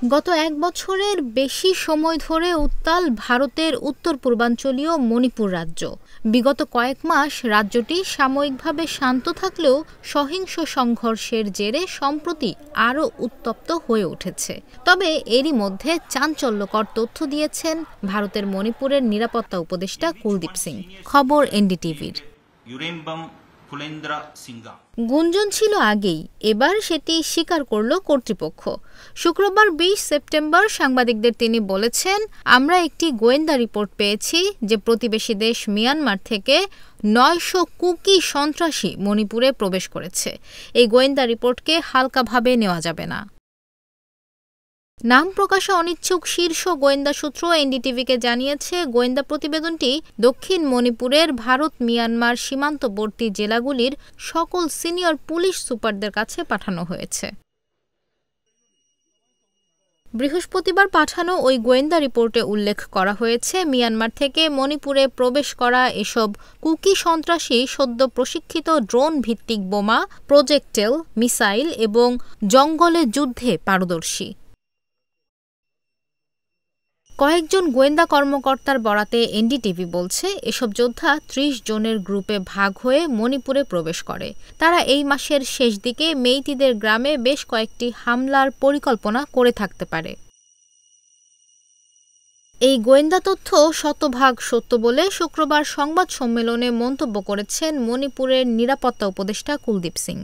গত এক বছরের বেশি সময় ধরে উত্তাল ভারতের উত্তর পূর্বাঞ্চলীয় মণিপুর রাজ্য। বিগত কয়েক মাস রাজ্যটি সাময়িকভাবে শান্ত থাকলেও সহিংস সংঘর্ষের জেরে সম্প্রতি আরও উত্তপ্ত হয়ে উঠেছে। তবে এরই মধ্যে চাঞ্চল্যকর তথ্য দিয়েছেন ভারতের মণিপুরের নিরাপত্তা উপদেষ্টা কুলদীপ সিং। খবর এনডিটিভির। গুঞ্জন ছিল আগেই, এবার সেটি স্বীকার করল কর্তৃপক্ষ। শুক্রবার ২০ সেপ্টেম্বর সাংবাদিকদের তিনি বলেছেন, আমরা একটি গোয়েন্দা রিপোর্ট পেয়েছি যে প্রতিবেশী দেশ মিয়ানমার থেকে ৯০০ কুকি সন্ত্রাসী মণিপুরে প্রবেশ করেছে। এই গোয়েন্দা রিপোর্টকে হালকাভাবে নেওয়া যাবে না। নাম প্রকাশে অনিচ্ছুক শীর্ষ গোয়েন্দা সূত্র এনডিটিভিকে জানিয়েছে, গোয়েন্দা প্রতিবেদনটি দক্ষিণ মণিপুরের ভারত মিয়ানমার সীমান্তবর্তী জেলাগুলির সকল সিনিয়র পুলিশ সুপারদের কাছে পাঠানো হয়েছে। বৃহস্পতিবার পাঠানো ওই গোয়েন্দা রিপোর্টে উল্লেখ করা হয়েছে, মিয়ানমার থেকে মণিপুরে প্রবেশ করা এসব কুকি সন্ত্রাসী সদ্য প্রশিক্ষিত ড্রোন ভিত্তিক বোমা, প্রজেক্টেল, মিসাইল এবং জঙ্গলে যুদ্ধে পারদর্শী। কয়েকজন গোয়েন্দা কর্মকর্তার বরাতে এনডিটিভি বলছে, এসব যোদ্ধা ৩০ জনের গ্রুপে ভাগ হয়ে মণিপুরে প্রবেশ করে। তারা এই মাসের শেষ দিকে মেইতিদের গ্রামে বেশ কয়েকটি হামলার পরিকল্পনা করে থাকতে পারে। এই গোয়েন্দা তথ্য শতভাগ সত্য বলে শুক্রবার সংবাদ সম্মেলনে মন্তব্য করেছেন মণিপুরের নিরাপত্তা উপদেষ্টা কুলদীপ সিং।